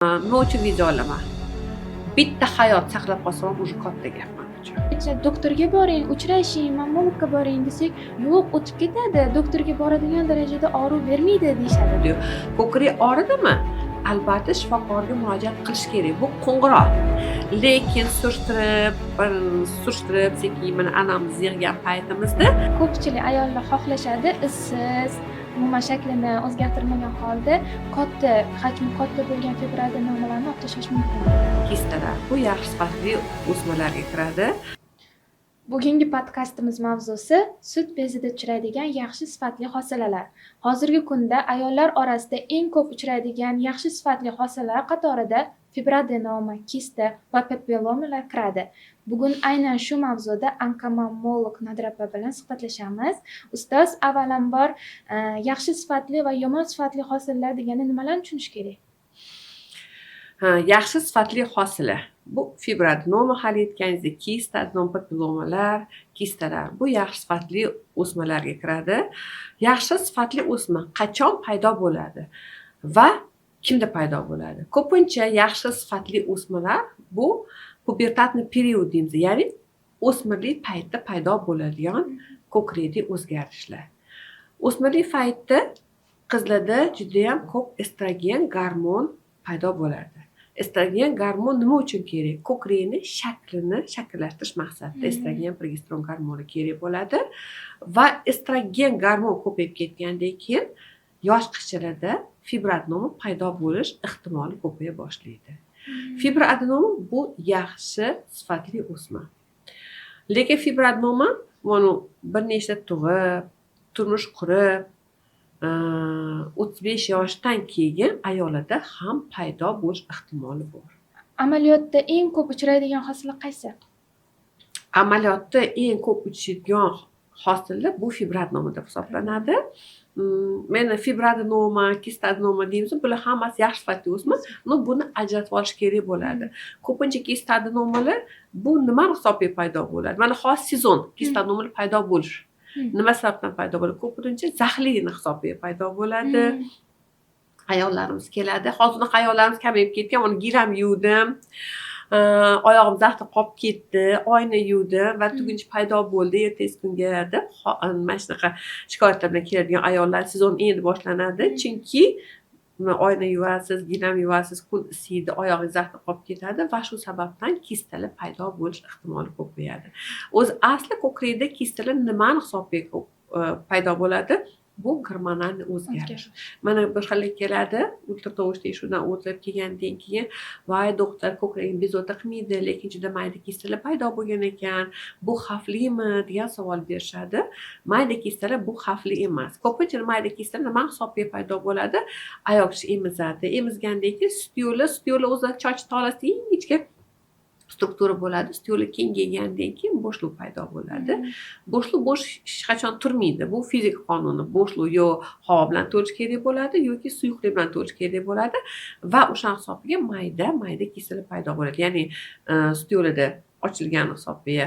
Nima uchun video olaman? Bitta hayot saqlab qolsam ham katta gap men uchun. Doktorga boring, uchrashing, mammologga boring desak, yo'q, o'tib ketadi. Doktorga boradigan darajada og'riq bermaydi deyishadi. Ko'krak og'ridimi? Albatta shifokorga murojaat qilish kerak. Bu qo'ng'iroq. Lekin surishtirib, sekin mana anamiz yig'gan paytimizda Ko'pchilik ayollar xohlashadi issiz, umuman shaklini o'zgartirmagan holda hajmi katta bo'lgan fibroadenomalarni olib tashlash mumkin. kistalar bu yaxshi sifatli o'smalarga kiradi. Bugungi podkastimiz mavzusi sut bezida uchraydigan yaxshi sifatli hosilalar. Hozirgi kunda ayollar orasida eng ko'p uchraydigan yaxshi sifatli hosilalar qatorida fibroadenoma, kista va papillomalar kiradi. Bugun aynan shu mavzuda onkomammolog Nodira opa bilan suhbatlashamiz. Ustoz, avvalambor yaxshi sifatli va yomon sifatli hosilalar degani nimalarni tushunish kerak? Yaxshi sifatli hosila. Bu fibroadenoma hali aytganingizdek kista, papillomalar, kistalar bu yaxshi sifatli o'smalarga kiradi. Yaxshi sifatli o'sma qachon paydo bo'ladi va kimda paydo bo'ladi? Ko'pincha yaxshi sifatli o'smalar bu pubertatniy period deymiz, ya'ni o'smirlik paytida paydo bo'ladigan ko'krakdagi o'zgarishlar. O'smirlik paytida qizlarda juda ham ko'p estrogen gormon paydo bo'ladi. Estrogen gormon nima uchun kerak? Ko'krakni shaklini shakllashtirish maqsadida estrogen, progesteron gormoni kerak bo'ladi va estrogen gormon ko'payib ketgandan keyin yosh qizchalarda fibroadenoma paydo bo'lish ehtimoli ko'paya boshlaydi. Fibroadenoma bu yaxshi sifatli o'sma. Lekin fibroadenoma mana bir nechta tug'ib, turmush qurib, 35 yoshdan keyin ayollarda ham paydo bo'lish ehtimoli bor. Amaliyotda eng ko'p uchraydigan hosila qaysi? Amaliyotda eng ko'p uchraydigan hosila bu fibroadenoma deb hisoblanadi. Meni fibroadenoma, kistadenoma deymiz, bular hammasi yaxshi sifatli o'sma. Buni ajratib olish kerak bo'ladi. Ko'pincha kistadenomalar bu nima hisobiga paydo bo'ladi? Mana hozir sezon kistadenomalar paydo bo'lish. Nima sababdan paydo bo'ladi? Ko'pincha zaxlini hisobiga paydo bo'ladi. Ayollarimiz keladi. Hozir ayollarimiz kamayib ketgan, uni gilam yuvdim. Oyog'im zaxda qolib ketdi, oyna yuvdim va tuguncha paydo bo'ldi ertasi kunga deb mana shunaqa shikoyatlar bilan keladigan ayollar sezon endi boshlanadi. Chunki oyna yuvasiz, gilam yuvasiz, kun isiydi, oyog'ingiz zaxda qolib ketadi va shu sababdan kistalar paydo bo'lish ehtimoli ko'payadi. O'zi asli ko'krakda kistalar nimani hisobiga paydo bo'ladi? Bu gormonal o'zgarish. Mana bir xil keladi, ultratovush tekshiruvdan o'tib kelgandan keyin, "Voy doktor, ko'kragim bezovta qilmaydi, lekin juda mayda kistalar paydo bo'lgan ekan. Bu xavflimi?" degan savol berishadi. Mayda kistalar bu xavfli emas. Ko'pincha mayda kistalar nima hisobiga paydo bo'ladi? Ayol kishi emizadi. Emizgandan keyin sut yo'li o'zi choch tolasi ingichka struktura bo'ladi. Sut yo'li kengaygandan keyin bo'shliq paydo bo'ladi. Bo'shliq hech qachon turmaydi. Bu fizik qonuni. Bo'shliq yo havo bilan to'lish kerak bo'ladi yoki suyuqlik bilan to'lish kerak bo'ladi va o'sha hisobiga mayda kistalar paydo bo'ladi. Ya'ni sut yo'lida ochilgan hisobiga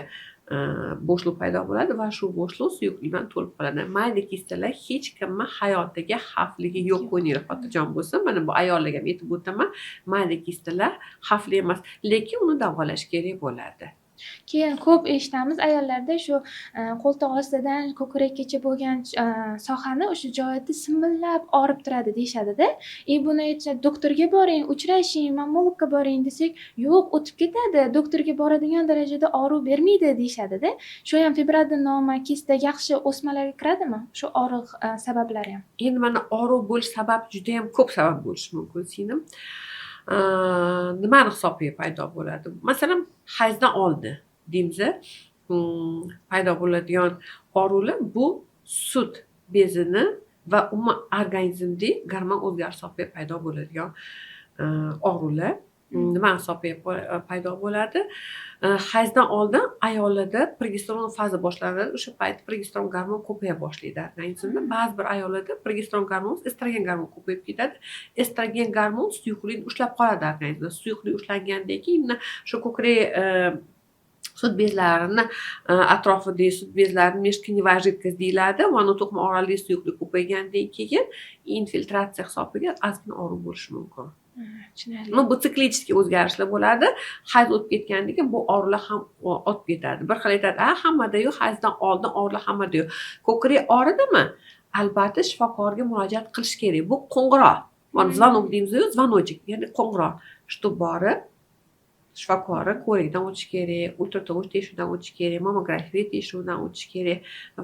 bo'shliq paydo bo'ladi va shu bo'shliq suyuqlik bilan to'lib qoladi. Mayda kistalar hech kimni hayotiga xavfligi yo'q, ko'nglingiz xotirjam bo'lsin. Mana bu ayollarga ham aytib o'taman, mayda kistalar xavfli emas, lekin uni davolash kerak bo'ladi. Keyin ko'p eshitamiz ayollarda shu qo'ltiq ostidan ko'krakgacha bo'lgan sohani o'sha joyida simillab og'rib turadi deyishadi-da. Buni aytsa doktorga boring, uchrashing, mammologga boring desak, yo'q, o'tib ketadi. Doktorga boradigan darajada og'riq bermaydi deyishadi-da. Shu ham fibroadenoma, kista yaxshi o'smalarga kiradimi? Shu og'riq sabablari ham. Endi mana og'riq bo'lish sababi juda ham ko'p sabab bo'lishi mumkin singlim. Nimani hisobiga paydo bo'ladi? Masalan, hayzdan oldin deymiz, paydo bo'ladigan og'riqlar bu sut bezini va umuman organizmda gormon o'zgarishi hisobiga paydo bo'ladigan og'riqlar. Nima hisobiga paydo bo'ladi? Hayzdan oldin ayollarda progesteron fazi boshlanadi. O'sha payt progesteron gormon ko'paya boshlaydi organizmda. Ba'zi bir ayollarda progesteron gormon, estrogen gormon ko'payib ketadi. Estrogen gormon suyuqlikni ushlab qoladi organizmda. Suyuqlik ushlangandan keyin shu ko'krak sut bezlarini atrofidagi sut bezlarini межкиневая жидкость deyiladi. Mana to'qima orali suyuqlik ko'paygandan keyin infiltratsiya hisobiga ozgina og'riq bo'lishi mumkin. Tushunarli. Bu siklический o'zgarishlar bo'ladi. Hayz o'tib ketgandan keyin bu og'riqlar ham o'tib ketadi. Bir xil aytadi, hammada yo'q, hayzdan oldin og'riqlar hammada yo'q. Ko'krak og'ridimi? Albatta shifokorga murojaat qilish kerak. Bu qo'ng'iroq. Mana звонок deymiz-ku, звоночек, ya'ni qo'ng'iroq. Shu borib shifokori ko'rikdan o'tish kerak, ultratovush tekshiruvdan o'tish kerak, mammografiya tekshiruvdan o'tish kerak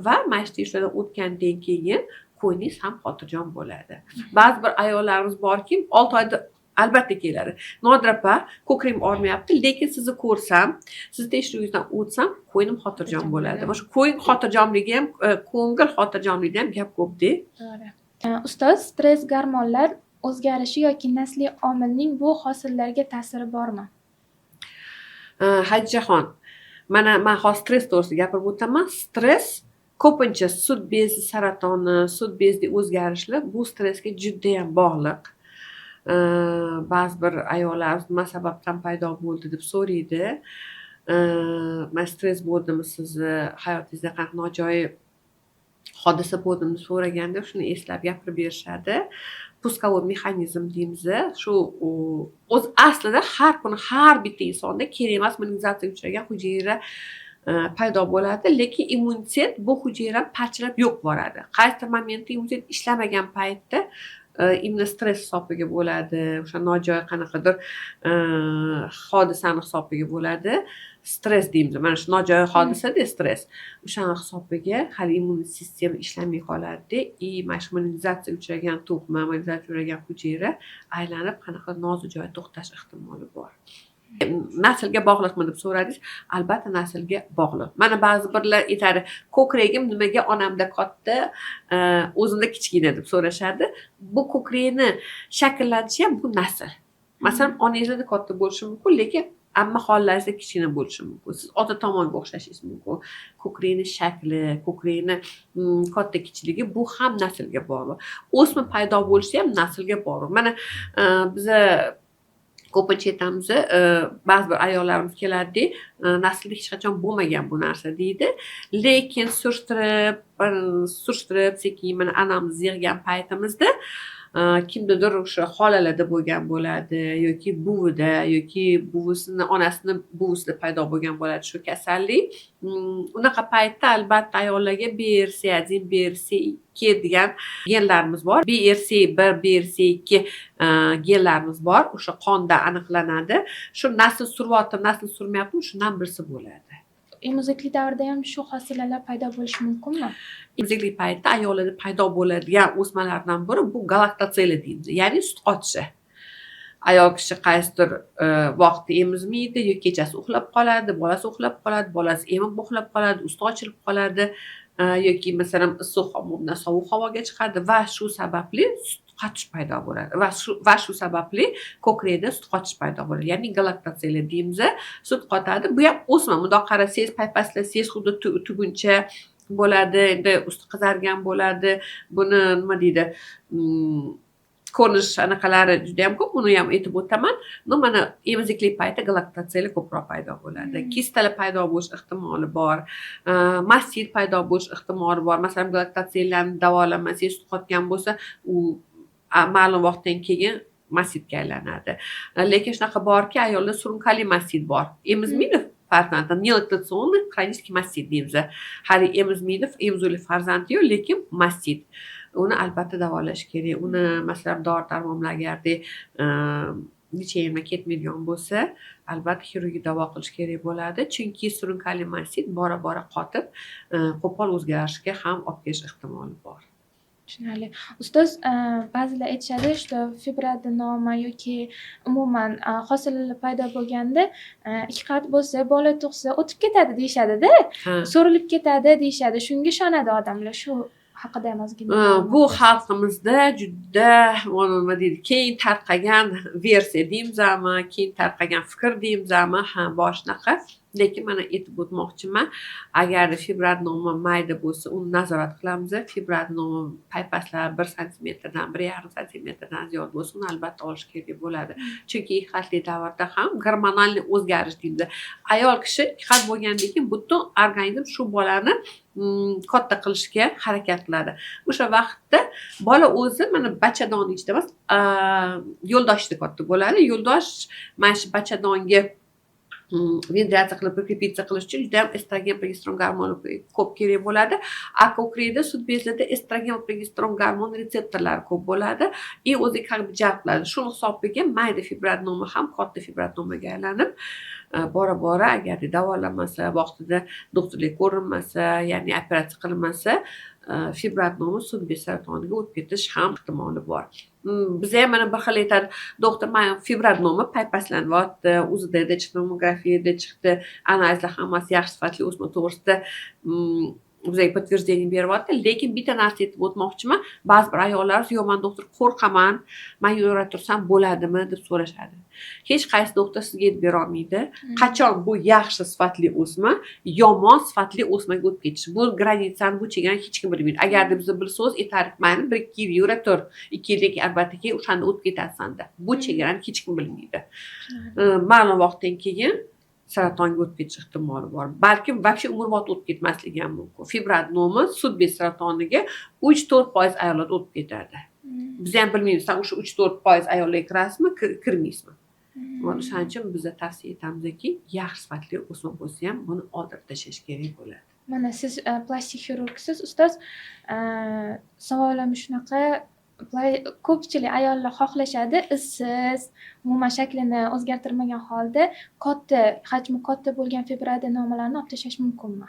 va mana shu tekshiruvdan o'tgandan keyin qo'yningiz ham xotirjam bo'ladi. Ba'zi bir ayollarimiz borki, 6 oyda albatta keladi. Nodira opa, ko'kragim og'rimayapti, lekin sizni ko'rsam, sizni tekshiruvingizdan o'tsam, qo'ynim xotirjam bo'ladi. Mana shu qo'yin xotirjamligi ham, ko'ngil xotirjamligida ham gap ko'p-da. To'g'ri. Ustoz, stress gormonlar o'zgarishi yoki nasliy omilning bu hosillarga ta'siri bormi? Hajjaxon, mana men hozir stress to'g'risida gapirib o'taman. Stress ko'pincha sut bezi saratoni, sut bezidagi o'zgarishlar bu stressga juda ham bog'liq. Ba'zi bir ayollar nima sababdan paydo bo'ldi deb so'raydi. Men stress bo'ldimi sizni hayotingizda qanaqa nojo'ya hodisa bo'ldimi deb so'raganda shuni eslab gapirib berishadi. Пусковой mexanizm deymiz. Shu o'z aslida har kuni har bitta insonda kerak emas immunizatsiyaga uchragan hujayra paydo bo'ladi, lekin immunitet bu hujayra parchalab yo'q bo'ladi. Qaysi momentda immunitet ishlamagan paytda immun stress hisobiga bo'ladi, o'sha nojo'ya qanaqadir hodisani hisobiga bo'ladi. Stress deymiz. Mana shu nojo'ya hodisada stress. O'shani hisobiga hali immun sistema ishlamay qoladi. Mana shu immunizatsiyaga uchragan to'qima, immunizatsiyaga uchragan hujayra aylanib qanaqa nozik joyda to'xtash ehtimoli bor. Naslga bog'liqmi deb so'radingiz? Albatta naslga bog'liq. Mana ba'zi birlar aytadi, ko'kragim nimaga onamda katta, o'zimda kichkina deb so'rashadi. Bu ko'krakni shakllanishi ham bu nasl. Masalan, onangizda katta bo'lishi mumkin, lekin amma xollaringizda kichkina bo'lishi mumkin. Siz ota tomonga o'xshashingiz mumkin. Ko'krakni shakli, ko'krakni katta kichligi bu ham naslga bog'liq. O'sma paydo bo'lishi ham naslga bog'liq. Mana biza ko'pincha aytamiz, ba'zi bir ayollarimiz keladi, naslida hech qachon bo'lmagan bu narsa deydi. Lekin surishtirib, sekin mana anamizni yig'gan paytimizda kimdadir o'sha xolalarda bo'lgan bo'ladi yoki buvida yoki buvisini, onasini buvisida paydo bo'lgan bo'ladi shu kasallik. Unaqa paytda albatta ayollarga BRCA1, BRCA2 degan genlarimiz bor. BRCA1, BRCA2 genlarimiz bor. O'sha qonda aniqlanadi. Shu nasl suryapti, nasl surmayapti, shundan birisi bo'ladi. Emiziklik davrida ham shu hosilalar paydo bo'lishi mumkinmi? Emiziklik paytida ayollarda paydo bo'ladigan o'smalardan biri bu galaktotseli deymiz, ya'ni sut qotishi. Ayol kishi qaysidir vaqtda emizmaydi, yoki kechasi uxlab qoladi, bolasi uxlab qoladi, bolasi emib uxlab qoladi, usti ochilib qoladi, yoki masalan issiq havodan sovuq havoga chiqadi va shu sababli sut qotish paydo bo'ladi va shu sababli ko'krakda sut qotish paydo bo'ladi. Ya'ni galaktotseli deymiz, sut qotadi. Bu ham o'sma. Bundoq qarasangiz, paypaslasangiz xuddi tuguncha bo'ladi, endi usti qizargan bo'ladi. Buni nima deydi? Ko'rinish anaqalari juda ham ko'p. Buni ham aytib o'taman. Mana emiziklik payti galaktotseli ko'proq paydo bo'ladi. Kistalar paydo bo'lish ehtimoli bor. Mastit paydo bo'lish ehtimoli bor. Masalan, galaktotsellarni davolamasangiz, sut qotgan bo'lsa, u ma'lum vaqtdan keyin mastitga aylanadi. Lekin shunaqa borki, ayolda surunkali mastit bor. Emizmaydi farzandni, neonatal xronический mastit deymiz. Hali emizmaydi, emizuvli farzandi yo'q, lekin mastit. Uni albatta davolash kerak. Uni masalan dori-darmonlar agarda necha yilma ketmaydigan bo'lsa, albatta xirurgiya davo qilish kerak bo'ladi. Chunki surunkali mastit bora-bora qotib, qo'pol o'zgarishga ham olib kelish ehtimoli bor. Tushunarli. Ustoz, ba'zilar aytishadi, fibroadenoma yoki umuman hosilalar paydo bo'lganda 2 qavat bo'lsa, bola tug'sa o'tib ketadi deyishadi-da. So'rilib ketadi deyishadi. Shunga ishonadi odamlar. Shu haqida ham ozgina. Bu xalqimizda juda nima deydi, keng tarqagan versiya deymizmi, keng tarqagan fikr deymizmi, bor shunaqa. Lekin mana aytib o'tmoqchiman, agar fibroadenoma mayda bo'lsa, uni nazorat qilamiz. Fibroadenoma paypaslar 1 santimetrdan, 1,5 santimetrdan ziyod bo'lsa, uni albatta olish kerak bo'ladi. Chunki iqatli davrda ham gormonal o'zgarish deymiz. Ayol kishi iqat bo'lgandan keyin butun organizm shu bolani katta qilishga harakat qiladi. O'sha vaqtda bola o'zi mana bachadonni ichida emas, yo'ldoshda katta bo'ladi. Yo'ldosh mana shu bachadonga ventilyatsiya qilib, repepitsiya qilish uchun juda ham estrogen, progesteron gormoni ko'p kerak bo'ladi. A ko'krikda sut bezida estrogen va progesteron gormon retseptorlari ko'p bo'ladi. O'ziga как бы jalb qiladi. Shu hisobiga mayda fibroadenoma ham katta fibroadenomaga aylanib, bora agar davolanmasa, vaqtida doktorga ko'rinmasa, ya'ni operatsiya qilinmasa, fibroadenoma sut bez saratoniga o'tib ketish ham ehtimoli bor. Bizga ham mana bir xil aytadi, doktor, men fibroadenoma paypaslanyapti, UZDda chiqdi, mamografiyada chiqdi, analizlar hammasi yaxshi sifatli o'sma to'g'risida bizga подтверждение beryapti, lekin bitta narsa aytib o'tmoqchiman, ba'zi bir ayollar yo'q, men doktor qo'rqaman, men yura tursam bo'ladimi deb so'rashadi. Hech qaysi doktor sizga aytib bera olmaydi, qachon bu yaxshi sifatli o'sma, yomon sifatli o'smaga o'tib ketish. Bu granitsani, bu chegarani hech kim bilmaydi. Agarda biz bilsangiz, aytardik, mayli 1-2 yil yura tur, 2 yildan keyin albatta o'shanda o'tib ketasan-da. Bu chegarani hech kim bilmaydi. Ma'lum vaqtdan keyin saratonga o'tib ketish ehtimoli bor. Balkim вообще umrbod o'tib ketmasligi ham mumkin. Fibroadenoma sut bez saratoniga 3-4% ayollarda o'tib ketadi. Biz ham bilmaymiz, san o'sha 3-4% ayollar kirasizmi, kirmaysizmi. O'shaning uchun biz tavsiya etamizki, yaxshi sifatli o'sma bo'lsa ham buni oldirib tashlash kerak bo'ladi. Mana siz plastik xirurgsiz, ustoz. Savolim shunaqa, ko'pchilik ayollar xohlashadi, izsiz, umuman shaklini o'zgartirmagan holda hajmi katta bo'lgan fibroadenomalarni olib tashlash mumkinmi?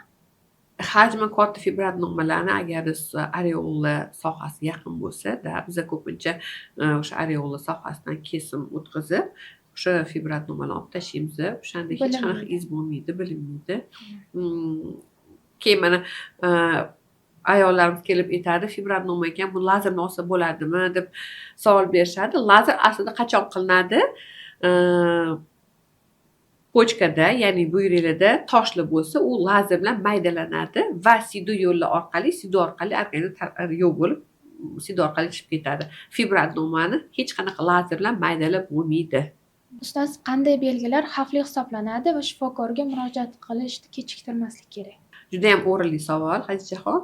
Hajmi katta fibroadenomalarni agar areola sohasi yaqin bo'lsa-da, biz ko'pincha o'sha areola sohasidan kesim o'tkazib, o'sha fibroadenomalarni olib tashlaymiz. O'shanda hech qanaqa iz bo'lmaydi, bilinmaydi. Keyin mana ayollarimiz kelib aytadi, fibroadenoma ekan, bu lazerni olsa bo'ladimi deb savol berishadi. Lazer aslida qachon qilinadi? Pochkada, ya'ni buyrakda toshli bo'lsa, u lazer bilan maydalanadi va sido yo'li orqali organizmga yo'l bo'lib, sido orqali chiqib ketadi. Fibroadenomani hech qanaqa lazer bilan maydalab bo'lmaydi. Ustoz, qanday belgilar xavfli hisoblanadi va shifokorga murojaat qilishni kechiktirmaslik kerak? Juda ham o'rinli savol, Hadichaxon.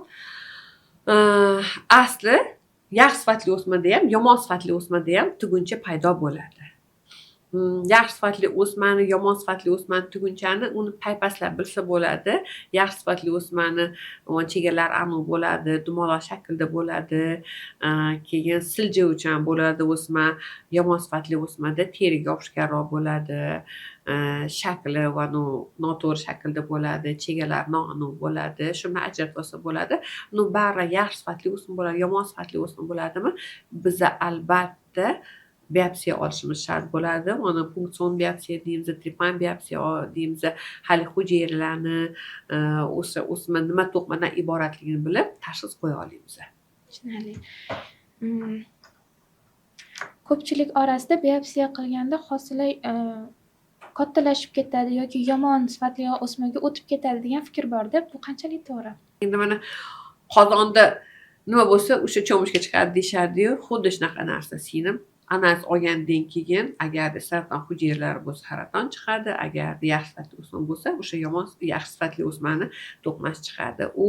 Asli yaxshi sifatli o'smada ham, yomon sifatli o'smada ham tuguncha paydo bo'ladi. Yaxshi sifatli o'smani, yomon sifatli o'smani tugunchani uni paypaslab bilsa bo'ladi. Yaxshi sifatli o'smani chegaralari aniq bo'ladi, dumaloq shaklda bo'ladi, keyin siljuvchan bo'ladi o'sma. Yomon sifatli o'smada teriga yopishganroq bo'ladi, shakli va noto'g'ri shaklda bo'ladi, chegaralari noaniq bo'ladi. Shuni ajratib olsa bo'ladi. Bari yaxshi sifatli o'sma bo'ladi, yomon sifatli o'sma bo'ladimi? Biz albatta biopsiya olishimiz shart bo'ladi. Uni punksion biopsiya deymiz, trepan biopsiya deymiz. Hali hujayralarni, o'sma nima to'qimadan iboratligini bilib, tashxis qo'ya olamiz. Tushunarli. Ko'pchilik orasida biopsiya qilganda hosila kattalashib ketadi yoki yomon sifatli o'smaga o'tib ketadi degan fikr bor-da, bu qanchalik to'g'ri? Endi mana qozonda nima bo'lsa, o'sha cho'mishga chiqadi deyshadi-yu, xuddi shunaqa narsa singlim. Analiz olgandan keyin agar saraton hujayralari bo'lsa, saraton chiqadi, agar yaxshi sifatli o'sma bo'lsa, o'sha yomon yaxshi sifatli o'smani to'qmash chiqadi. U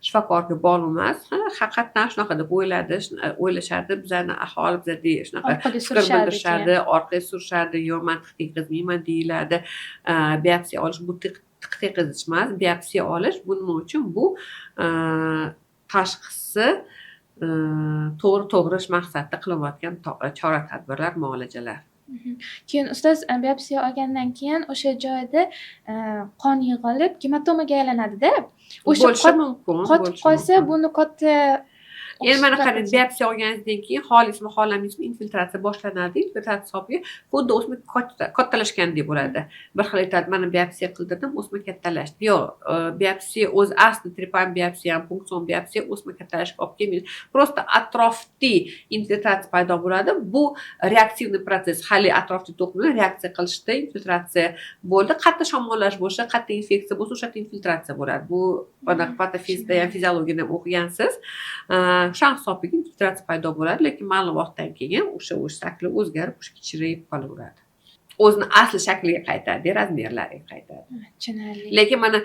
shifokorga bog'liq emas. Haqiqatan shunaqa deb o'ylashadi, bizlarni aholi bizda shunaqa fikr bildirishadi, orqaga surishadi, yo'q, men tiqizmayman deyiladi. Biopsiya olish bu tiqizish emas, biopsiya olish bu nima uchun? Bu tashxisi to'g'ri maqsadda qilinayotgan chora-tadbirlar, muolajalar. Keyin ustoz, biopsiya olgandan keyin o'sha joyda qon yig'ilib, gematomaga aylanadi-da. O'sha qotib qolsa, buni katta Endi mana qarang, biopsiya olganingizdan keyin xohlaysizmi, xohlamaysizmi, infiltratsiya boshlanadi. Infiltratsiya hisobiga xuddi o'sma kattalashgandek bo'ladi. Bir xil aytadi, mana biopsiya qildirdim, o'sma kattalashdi. Yo'q, biopsiya o'zi asli trepan biopsiya ham, punksion biopsiya o'sma kattalashib olib kelmaydi. Prosta atrofda infiltratsiya paydo bo'ladi. Bu reaksivniy proses. Hali atrofda to'qimalar reaksiya qilishda infiltratsiya bo'ldi. Qattiq shamollash bo'lsa, qattiq infeksiya bo'lsa, o'sha infiltratsiya bo'ladi. Bu patofizikda ham, fiziologiyada ham o'qigansiz. O'sha hisobiga infiltratsiya paydo bo'ladi, lekin ma'lum vaqtdan keyin o'sha shakli o'zgarib, kichrayib qolaveradi. o'zini asli shakliga qaytadi, razmerlariga qaytadi. Tushunarli. Lekin mana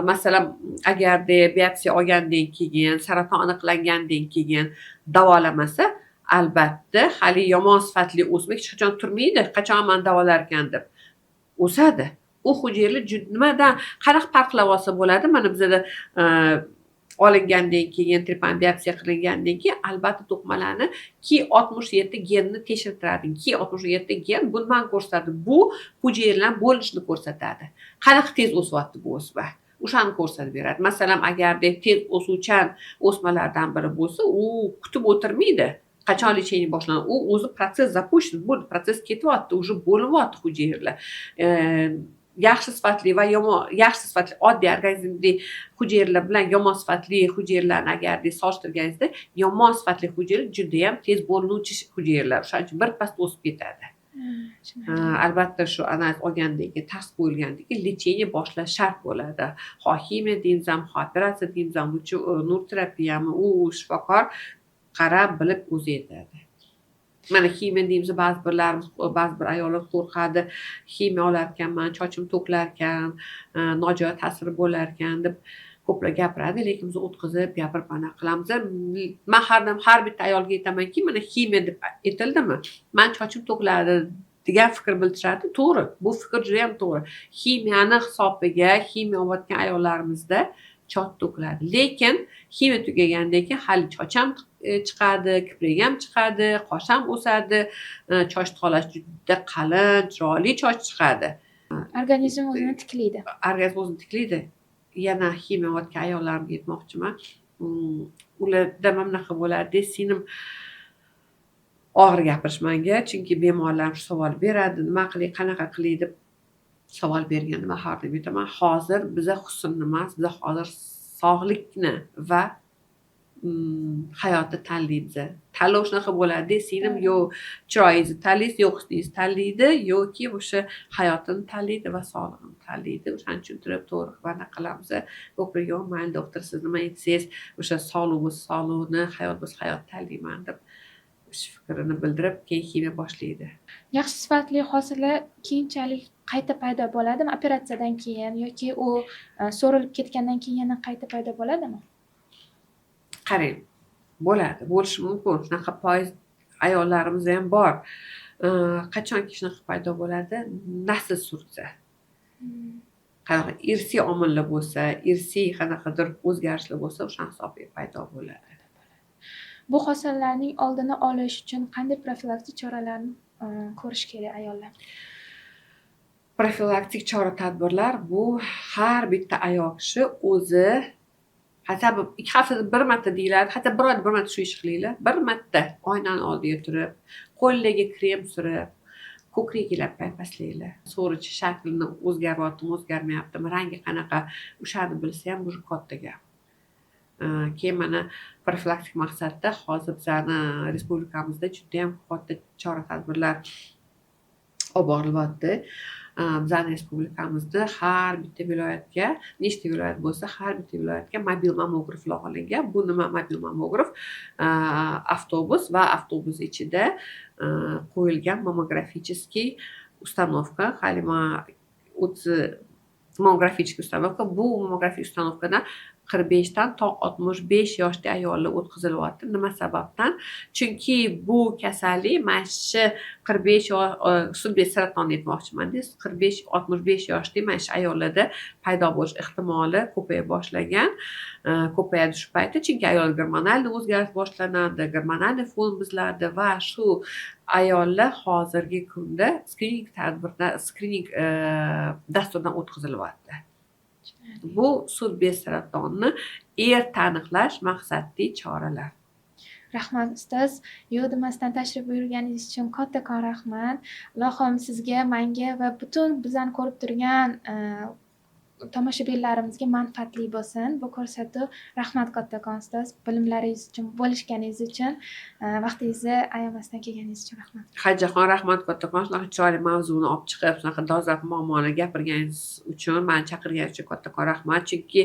masalan agarda biopsiya olgandan keyin saraton aniqlangandan keyin davolamasa, albatta hali yomon sifatli o'sma hech qachon turmaydi, qachon man davolarkan deb o'sadi. U hujayralar nimadan qanaqa farqlab olsa bo'ladi? Mana bizada olingandan keyin trepan biopsiya qilingandan keyin albatta to'qimalarni Ki67 genni tekshirtiradi. Ki67 gen bu nimani ko'rsatadi? Bu hujayralar bo'linishini ko'rsatadi. Qanaqa tez o'syapti bu o'sma? O'shani ko'rsatib beradi. Masalan, agarda tez o'suvchan o'smalardan biri bo'lsa, u kutib o'tirmaydi. Qachon lecheniya boshlanadi? U o'zi proses запущен, bu proses ketyapti, уже bo'lyapti hujayralar. Yaxshi sifatli va yomon, yaxshi sifatli oddiy organizmdagi hujayralar bilan yomon sifatli hujayralarni agarda solishtirganingizda, yomon sifatli hujayralar juda ham tez bo'linuvchi hujayralar. O'shaning uchun birpas o'sib ketadi. Albatta shu analiz olgandan keyin tashxis qo'yilgandan keyin lecheniya boshlash shart bo'ladi. Ho ximiya deymiz ham, ho operatsiya deymiz ham, nur terapiyami, u shifokor qarab bilib o'zi aytadi. Mana ximiya deymiz, ba'zi bir ayollar qo'rqadi, ximiya olarkanman, chochim to'kilarkan, nojo'ya ta'siri bo'larkan deb ko'plar gapiradi, lekin biz o'tkazib gapirib anaqa qilamiz. Men har bitta ayolga aytamanki, mana ximiya deb aytildimi? Men chochim to'kiladi degan fikr bildiradi. To'g'ri, bu fikr juda ham to'g'ri. Ximiyani hisobiga ximiya olayotgan ayollarimizda choch to'kiladi. Lekin ximiya tugagandan keyin hali choch ham chiqadi, kiprik ham chiqadi, qosh ham o'sadi, choch tolash juda qalin, chiroyli choch chiqadi. Organizm o'zini tiklaydi. Organizm o'zini tiklaydi. Yana ximiya olayotgan ayollarimga aytmoqchiman. Ularda mana bunaqa bo'ladi, singlim og'ir gapirish menga, chunki bemorlar shu savol beradi, nima qilay, qanaqa qilay deb savol berganda men har doim aytaman, hozir biza husnni emas, biza hozir sog'likni va hayotni tanlaymiz. Tanlov shunaqa bo'ladi, singlim yo chiroyingizni tanlaysiz, yo husningizni tanlaydi, yoki o'sha hayotini tanlaydi va sog'lig'ini tanlaydi. O'shani tushuntirib to'g'ri qilib qilamiz. Ko'plar yo'q, mayli doktor, siz nima aytsangiz, o'sha sog'liq bo'lsa sog'liqni, hayot bo'lsa hayot tanlayman deb o'sha fikrini bildirib, keyin ximiya boshlaydi. Yaxshi sifatli hosil keyinchalik qayta paydo bo'ladimi? Operatsiyadan keyin yoki u so'rilib ketgandan keyin yana qayta paydo bo'ladimi? Qarang, bo'ladi, bo'lishi mumkin. Shunaqa foiz ayollarimiz ham bor. Qachonki shunaqa paydo bo'ladi? Nasl surtsa. Qanaqa irsiy omillar bo'lsa, irsiy qanaqadir o'zgarishlar bo'lsa, o'sha hisobiga paydo bo'ladi. Bu hosillarning oldini olish uchun qanday profilaktik choralarni ko'rish kerak ayollar? Profilaktik chora-tadbirlar bu har bitta ayol kishi o'zi hatto 2 haftada bir marta deyiladi, hatto bir oyda bir marta shu ish qilinglar. Bir marta oynani oldiga turib, qo'llariga krem surib, ko'kraginglar paypaslanglar. So'richi shaklini o'zgaryaptimi, o'zgarmayaptimi, rangi qanaqa, o'shani bilsa ham bu katta gap. Keyin mana profilaktik maqsadda hozir bizani respublikamizda juda ham katta chora-tadbirlar olib borilyapti. Bizani respublikamizda har bitta viloyatga, nechta viloyat bo'lsa, har bitta viloyatga mobil mammograflar olingan. Bu nima mobil mammograf? Avtobus va avtobus ichida qo'yilgan mammograficheskiy ustanovka, hali mammograficheskiy ustanovka. Bu mammografik ustanovkadan 45 dan to 65 yoshli ayollar o'tkazilyapti. Nima sababdan? Chunki bu kasallik mana shu 45 sut-bez saratoni aytmoqchiman. 45-65 yoshli mana shu ayollarda paydo bo'lish ehtimoli ko'paya boshlagan. Ko'payadi shu paytda, chunki ayol gormonal o'zgarish boshlanadi, gormonal fon buziladi va shu ayollar hozirgi kunda skrining dasturidan o'tkazilyapti. Bu sut-bez saratonni erta aniqlash maqsadli choralar. Rahmat ustoz, yo'lmasdan tashrif buyurganingiz uchun kattakon rahmat. Ilohim sizga, menga va butun bizani ko'rib turgan tomoshabinlarimizga manfaatli bo'lsin. Bu ko'rsatuv rahmat kattakon ustoz, bilimlaringiz uchun, bo'lishganingiz uchun, vaqtingizni ayamasdan kelganingiz uchun rahmat. Hajjahon rahmat kattakon, shunaqa chiroyli mavzuni olib chiqib, shunaqa dolzarb muammoni gapirganingiz uchun, meni chaqirganingiz uchun kattakon rahmat. Chunki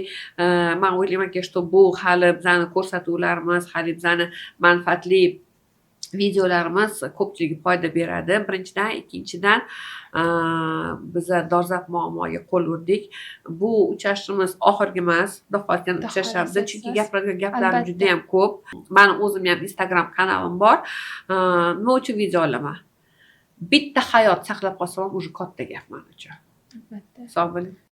men o'ylaymanki, bu hali bizani ko'rsatuvlarimiz, hali bizani manfaatli videolarimiz ko'pchilikga foyda beradi. Birinchidan, ikkinchidan biza dolzarb muammoga qo'l urdik. Bu uchrashishimiz oxirgi emas, xudo xohlasa yana uchrashamiz. Chunki gapiradigan gaplarim Albatta. juda ham ko'p. Mani o'zim ham Instagram kanalim bor. Nima uchun video olaman? Bitta hayot saqlab qolsam, уже katta gap men uchun. Albatta. Sog' bo'ling.